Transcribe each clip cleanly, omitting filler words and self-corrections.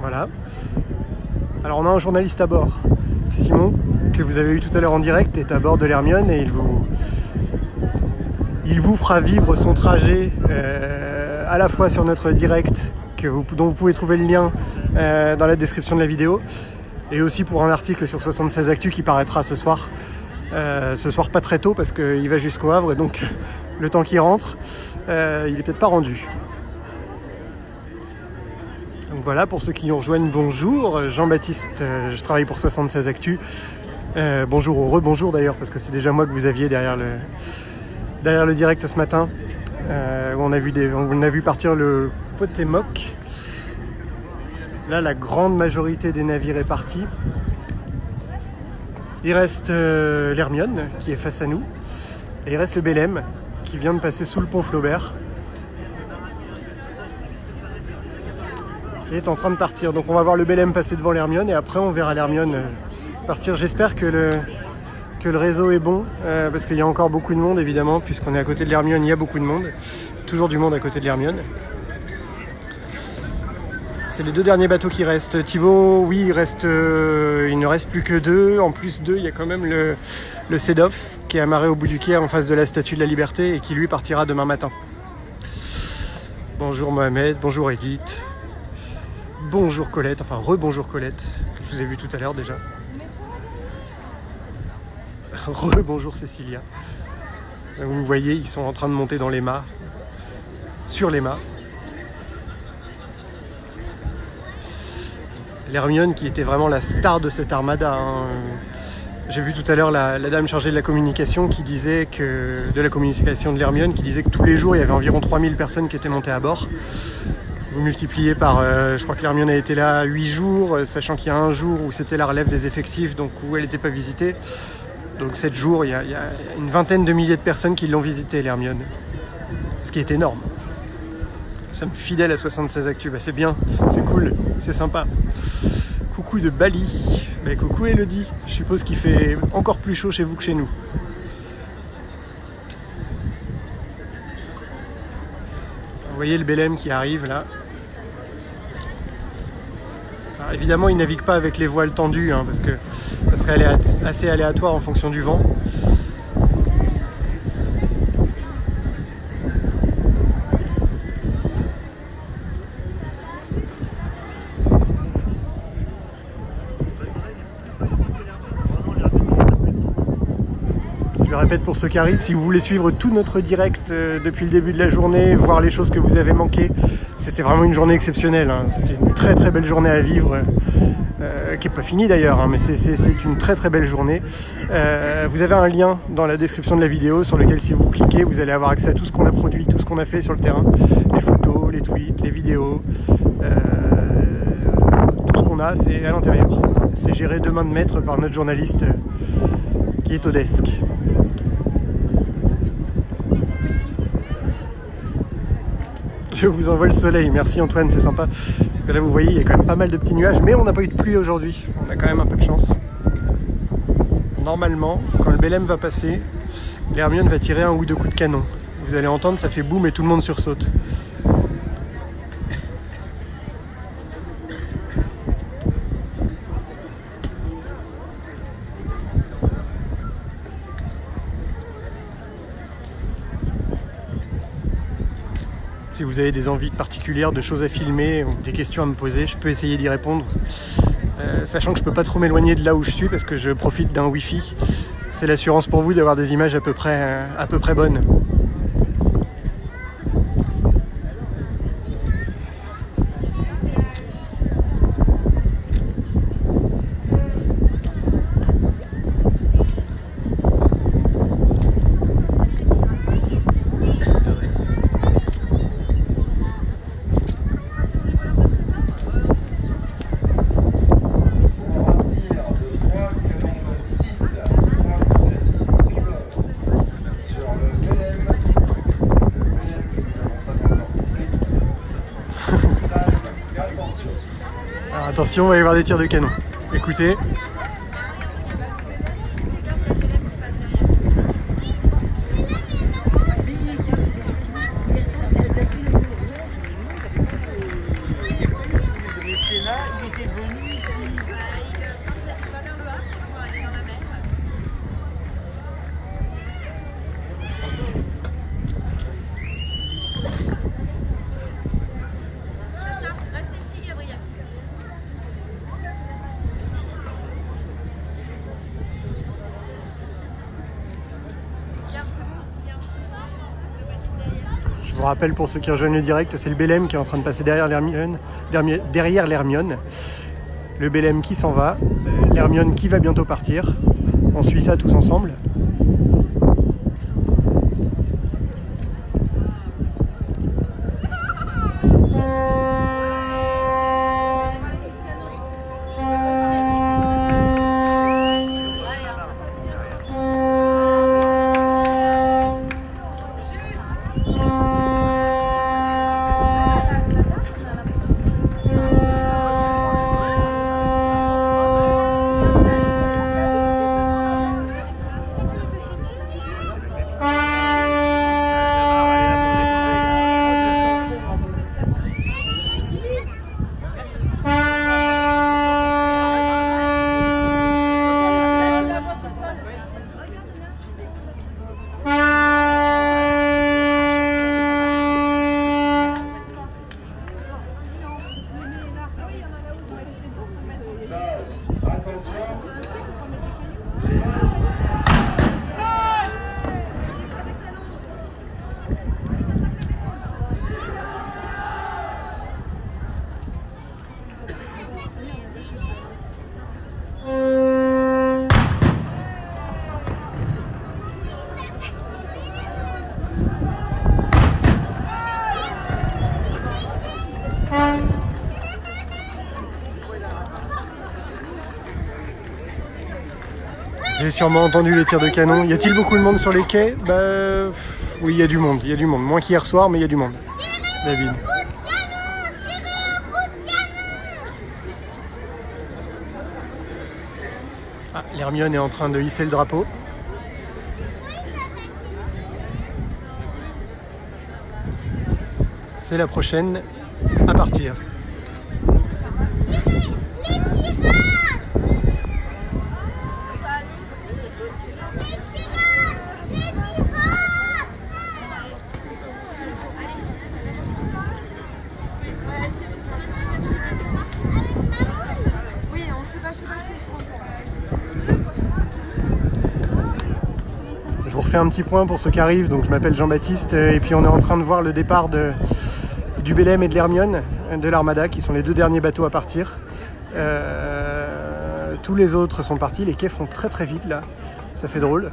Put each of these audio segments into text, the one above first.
Voilà. Alors on a un journaliste à bord, Simon, que vous avez eu tout à l'heure en direct, est à bord de l'Hermione et il vous fera vivre son trajet à la fois sur notre direct, dont vous pouvez trouver le lien dans la description de la vidéo, et aussi pour un article sur 76 Actu qui paraîtra ce soir. Ce soir pas très tôt parce qu'il va jusqu'au Havre et donc le temps qu'il rentre, il est peut-être pas rendu. Donc voilà, pour ceux qui nous rejoignent, bonjour, Jean-Baptiste, je travaille pour 76 Actu. Bonjour ou rebonjour d'ailleurs, parce que c'est déjà moi que vous aviez derrière le direct ce matin, où on a vu partir le Potémoc. Là, la grande majorité des navires est partie. Il reste l'Hermione qui est face à nous, et il reste le Belém qui vient de passer sous le pont Flaubert, qui est en train de partir. Donc on va voir le Belém passer devant l'Hermione et après on verra l'Hermione partir. J'espère que le réseau est bon, parce qu'il y a encore beaucoup de monde évidemment, puisqu'on est à côté de l'Hermione, il y a beaucoup de monde. Toujours du monde à côté de l'Hermione. C'est les deux derniers bateaux qui restent. Thibaut, oui, il ne reste plus que deux. En plus d'eux, il y a quand même le Sedov qui est amarré au bout du quai en face de la Statue de la Liberté et qui lui partira demain matin. Bonjour Mohamed, bonjour Edith. Bonjour Colette, enfin rebonjour Colette, je vous ai vu tout à l'heure déjà. Rebonjour Cécilia. Vous voyez, ils sont en train de monter dans les mâts, sur les mâts. L'Hermione qui était vraiment la star de cette armada. Hein. J'ai vu tout à l'heure la dame chargée de la communication qui disait que, de la communication de l'Hermione, qui disait que tous les jours il y avait environ 3000 personnes qui étaient montées à bord. Vous multipliez par, je crois que l'Hermione a été là 8 jours, sachant qu'il y a un jour où c'était la relève des effectifs, donc où elle n'était pas visitée. Donc 7 jours, il y a une vingtaine de milliers de personnes qui l'ont visitée, l'Hermione. Ce qui est énorme. Nous sommes fidèles à 76 Actu, bah c'est bien, c'est cool, c'est sympa. Coucou de Bali, bah coucou Elodie, je suppose qu'il fait encore plus chaud chez vous que chez nous. Vous voyez le Belém qui arrive là. Alors, évidemment, il ne navigue pas avec les voiles tendues, hein, parce que ça serait assez aléatoire en fonction du vent. Je le répète pour ceux qui arrivent, si vous voulez suivre tout notre direct depuis le début de la journée, voir les choses que vous avez manquées, c'était vraiment une journée exceptionnelle. Hein. C'était une très très belle journée à vivre, qui n'est pas finie d'ailleurs, hein, mais c'est une très très belle journée. Vous avez un lien dans la description de la vidéo sur lequel si vous cliquez, vous allez avoir accès à tout ce qu'on a produit, tout ce qu'on a fait sur le terrain, les photos, les tweets, les vidéos, tout ce qu'on a, c'est à l'intérieur. C'est géré de main de maître par notre journaliste qui est au desk. Je vous envoie le soleil, merci Antoine, c'est sympa. Parce que là vous voyez, il y a quand même pas mal de petits nuages, mais on n'a pas eu de pluie aujourd'hui. On a quand même un peu de chance. Normalement, quand le Belém va passer, l'Hermione va tirer un ou deux coups de canon. Vous allez entendre, ça fait boum et tout le monde sursaute. Si vous avez des envies particulières, de choses à filmer, ou des questions à me poser, je peux essayer d'y répondre. Sachant que je peux pas trop m'éloigner de là où je suis parce que je profite d'un Wi-Fi. C'est l'assurance pour vous d'avoir des images à peu près bonnes. Attention, il va y avoir des tirs de canon. Écoutez. rappel pour ceux qui rejoignent le direct, c'est le Belém qui est en train de passer derrière l'Hermione. Le Belém qui s'en va, l'Hermione qui va bientôt partir. On suit ça tous ensemble. Vous avez sûrement entendu les tirs de canon. Y a-t-il beaucoup de monde sur les quais? Oui, il y a du monde, Moins qu'hier soir, mais il y a du monde. David. Ah, l'Hermione est en train de hisser le drapeau. C'est la prochaine à partir. Je vous refais un petit point pour ceux qui arrivent, donc je m'appelle Jean-Baptiste et puis on est en train de voir le départ du Belém et de l'Hermione, de l'Armada, qui sont les deux derniers bateaux à partir. Tous les autres sont partis, les quais font très très vite là, ça fait drôle.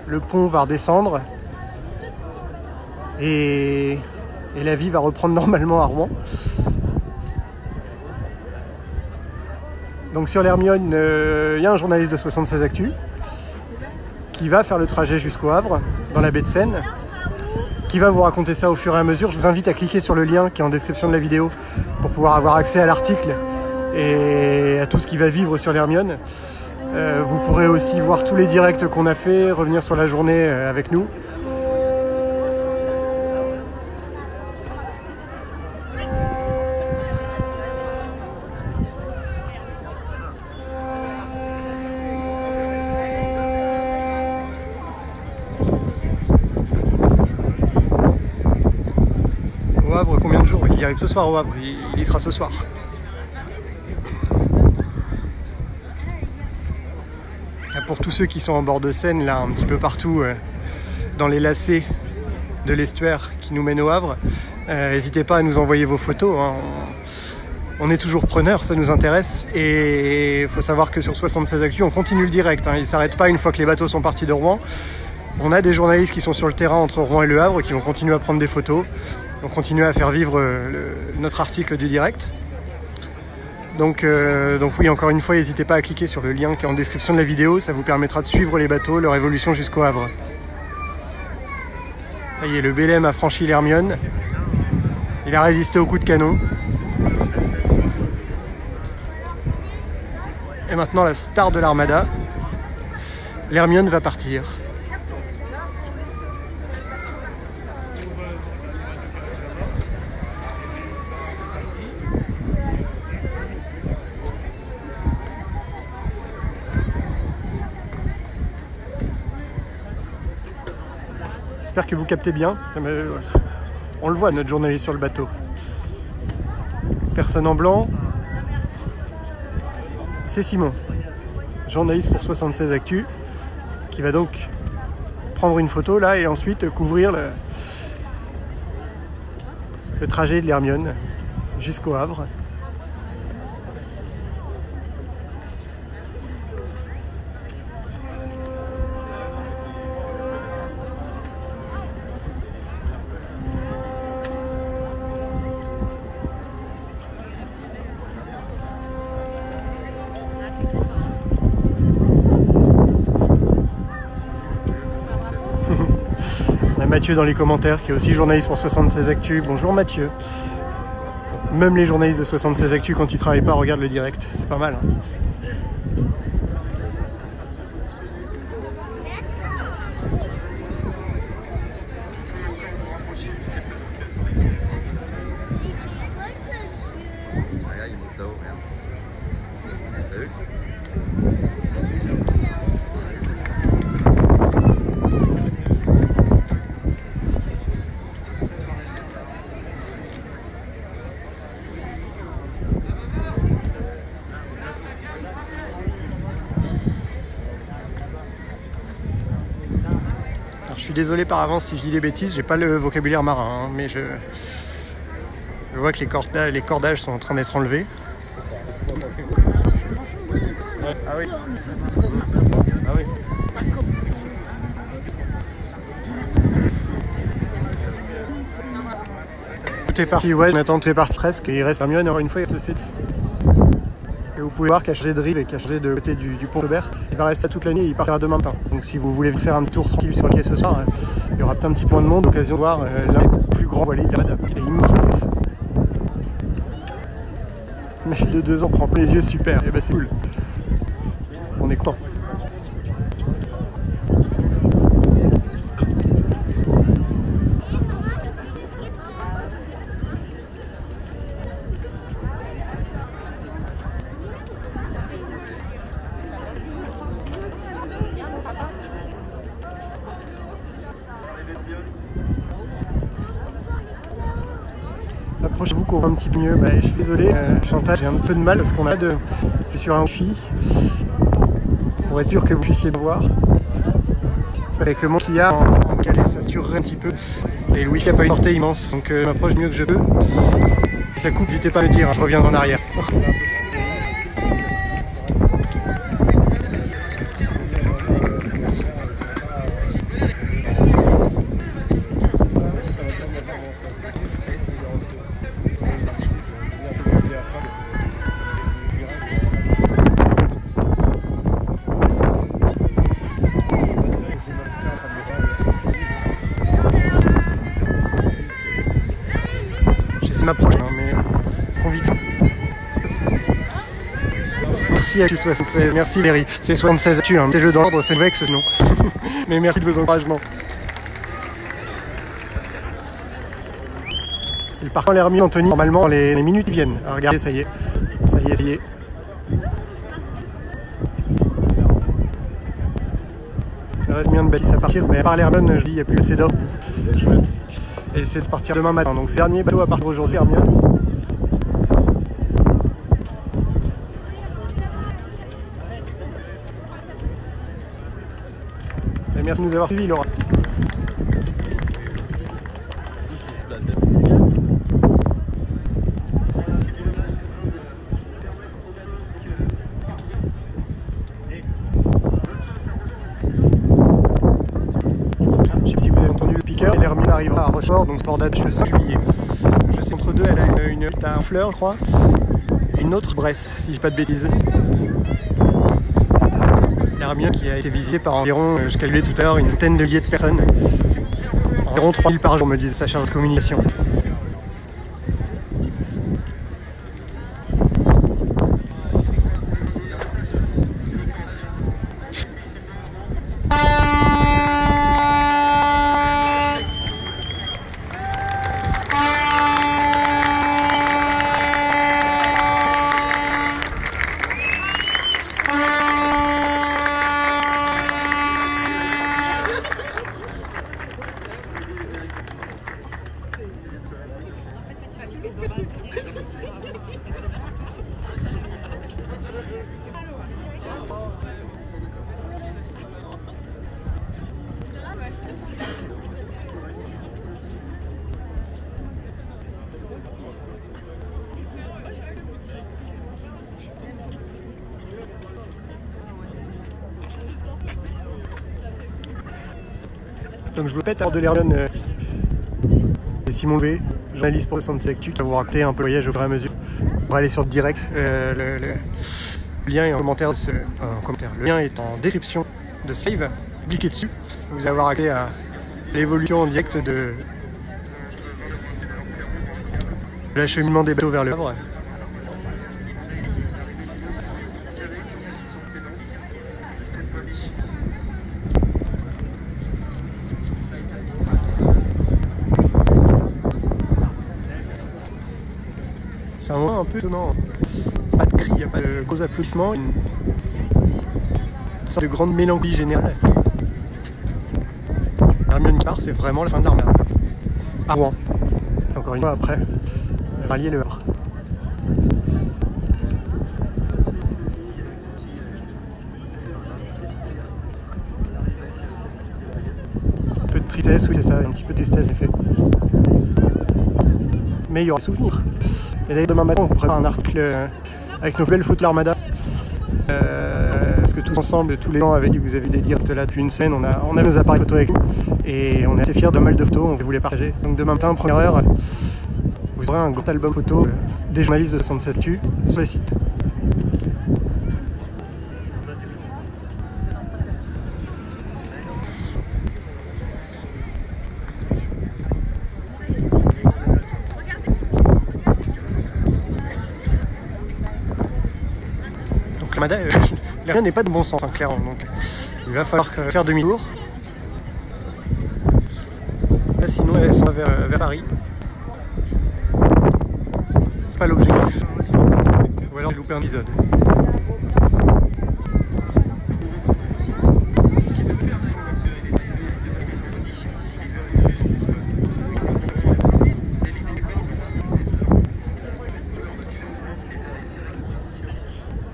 Le pont va redescendre et la vie va reprendre normalement à Rouen. Donc sur l'Hermione, il y a un journaliste de 76 Actu qui va faire le trajet jusqu'au Havre, dans la baie de Seine, qui va vous raconter ça au fur et à mesure. Je vous invite à cliquer sur le lien qui est en description de la vidéo pour pouvoir avoir accès à l'article et à tout ce qui va vivre sur l'Hermione. Vous pourrez aussi voir tous les directs qu'on a fait, revenir sur la journée avec nous. Au Havre, combien de jours? Il arrive ce soir au Havre, il y sera ce soir. Pour tous ceux qui sont en bord de Seine, là, un petit peu partout, dans les lacets de l'estuaire qui nous mène au Havre, n'hésitez pas à nous envoyer vos photos. Hein. On est toujours preneurs, ça nous intéresse. Et il faut savoir que sur 76 Actu, on continue le direct. Hein. Il ne s'arrête pas une fois que les bateaux sont partis de Rouen. On a des journalistes qui sont sur le terrain entre Rouen et Le Havre qui vont continuer à prendre des photos. On continue à faire vivre notre article du direct. Donc oui, encore une fois, n'hésitez pas à cliquer sur le lien qui est en description de la vidéo. Ça vous permettra de suivre les bateaux, leur évolution jusqu'au Havre. Ça y est, le Belém a franchi l'Hermione. Il a résisté au coup de canon. Et maintenant, la star de l'Armada, l'Hermione va partir. J'espère que vous captez bien. On le voit, notre journaliste sur le bateau. Personne en blanc. C'est Simon, journaliste pour 76 Actu, qui va donc prendre une photo là et ensuite couvrir le trajet de l'Hermione jusqu'au Havre. Mathieu dans les commentaires, qui est aussi journaliste pour 76 Actu. Bonjour Mathieu. Même les journalistes de 76 Actu, quand ils travaillent pas, regardent le direct. C'est pas mal. Hein. Je suis désolé par avance si je dis des bêtises, j'ai pas le vocabulaire marin, hein, mais je vois que les cordages sont en train d'être enlevés. Ah oui. Ah oui. Tout est parti, ouais, maintenant tout est parti presque, et il reste Hermione, encore une fois, il reste le CF. Et vous pouvez voir qu'à changer de rive et qu'à changer de côté du pont Aubert, il va rester toute l'année et il partira demain matin. Donc si vous voulez faire un tour tranquille sur le quai ce soir, il y aura peut-être un petit point de monde, l'occasion de voir l'un des plus grands voiliers de la Rade. Il est immense le CF. Ma fille de 2 ans prend les yeux super, et bah c'est cool. On est content. Approchez-vous qu'on voit un petit peu mieux. Je suis désolé, Chantal, j'ai un peu de mal parce qu'on a je suis sur un wifi pour être sûr que vous puissiez le voir. Avec le monde qu'il y a en Calais, ça saturerait un petit peu. Et le wifi n'a pas une portée immense, donc je m'approche mieux que je peux. Si ça coupe, n'hésitez pas à me dire, je reviens en arrière. M'approche, mais conviction. Merci à Q76, merci Léry. C'est 76 Actu, hein. C'est le jeu d'ordre, c'est vrai que ce nom. Mais merci de vos encouragements. Et par contre, l'Hermione Anthony, normalement, les minutes viennent. Alors, regardez, ça y est. Ça y est, ça y est. Il reste bien de bâtisses à partir, mais à part l'Hermione, je dis, il n'y a plus assez d'offres. Et essayer de partir demain matin. Donc c'est le dernier bateau à partir aujourd'hui, Hermione. Et merci de nous avoir suivis, Laura. L'Hermione arrivera à Rochefort, donc port date le 5 juillet. Je sais entre deux, elle a une à Honfleur, je crois, et une autre Brest, si je dis pas de bêtises. L'Hermione qui a été visitée par environ, je calculais tout à l'heure, une vingtaine de milliers de personnes. Environ 3000 par jour, me disait sa charge de communication. Donc je vous pète à bord de l'Hermione et Simon V, journaliste pour 67 Actu, qui va vous raconter un peu le voyage au fur et à mesure. On va aller sur le direct. Le lien est en commentaire de le lien est en description de ce live. Cliquez dessus. Vous allez avoir accès à l'évolution en direct de l'acheminement des bateaux vers le Havre. C'est un moment un peu étonnant. Pas de cris, il n'y a pas de gros applaudissements. Une sorte de grande mélancolie générale. L'Hermione qui part, c'est vraiment la fin de l'armada. À Rouen. Encore une fois après, rallier le Havre. Un peu de tristesse, oui c'est ça, un petit peu de tristesse c'est fait. Mais il y aura des souvenirs. Et d'ailleurs demain matin on vous prépare un article avec nos belles photos de l'Armada. Parce que tous ensemble, tous les gens avec qui vous avez des directs là depuis une semaine, on a nos appareils photo avec nous. Et on est assez fiers de mal de photos, on va vous les partager. Donc demain matin, première heure, vous aurez un grand album photo des journalistes de 67 Actu sur le site. L'Armada, rien n'est pas de bon sens, hein, clairement. Donc, il va falloir faire demi-tour. Là, sinon, elle s'en va vers Paris. C'est pas l'objectif. Ou alors, j'ai loupé un épisode.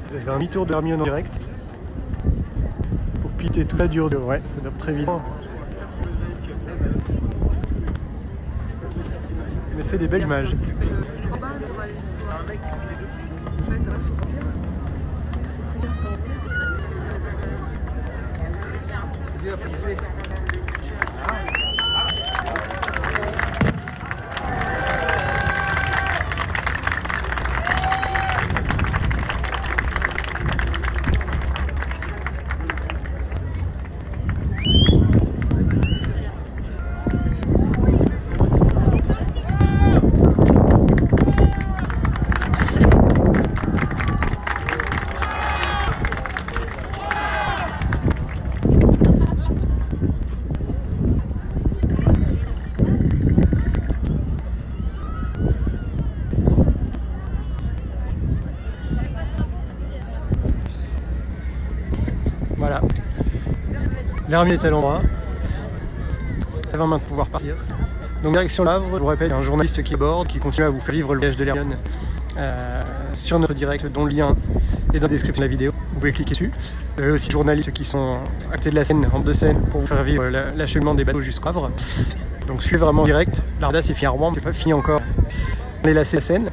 Vous avez un demi-tour de l'Hermione en direct. Pour piloter tout ça dure de... Ouais, ça doit être très évident. Mais ça fait des belles images. Voilà. L'Hermione est à l'endroit. Elle va maintenant pouvoir partir. Donc direction Havre, je vous répète, il y a un journaliste qui est à bord, qui continue à vous faire vivre le voyage de l'Hermione sur notre direct, dont le lien est dans la description de la vidéo. Vous pouvez cliquer dessus. Vous avez aussi des journalistes qui sont à côté de la Seine, en deux Seine, pour vous faire vivre l'acheminement des bateaux jusqu'au Havre. Donc suivez vraiment en direct. L'Armada c'est fini à Rouen, c'est pas fini encore. On est là, c'est la Seine.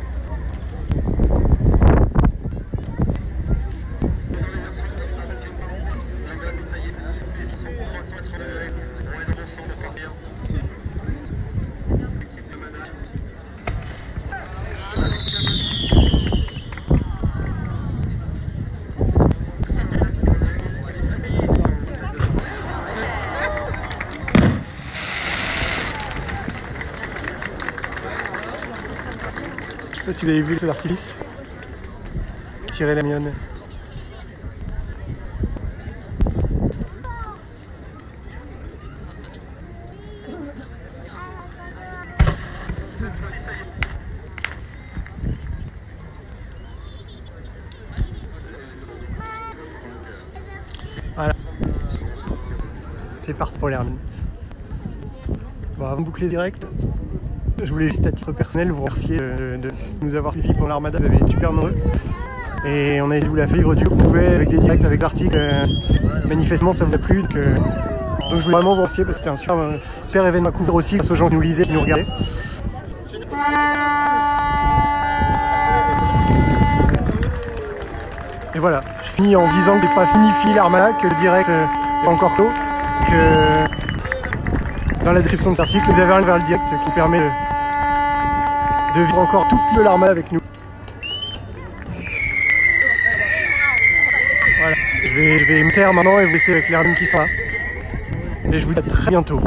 Je sais pas si vous avez vu le feu d'artifice. Tirer l'Hermione. Voilà. C'est parti pour l'Hermione. Bon, avant de boucler direct, je voulais juste à titre personnel vous remercier de nous avoir suivis pour l'Armada. Vous avez été super nombreux. Et on a essayé de vous la faire vivre du coup qu'on pouvait avec des directs, avec l'article. Manifestement ça vous a plu. Donc je voulais vraiment vous remercier parce que c'était un super événement à couvrir aussi grâce aux gens qui nous lisaient, qui nous regardaient. Et voilà, je finis en disant que c'est pas fini l'Armada, que le direct est encore clos, que dans la description de cet article. Vous avez un lien vers le direct qui permet de vivre encore tout petit peu l'Armada avec nous. Voilà, je vais me taire maintenant et vous laisser avec l'Hermine qui s'en va. Et je vous dis à très bientôt.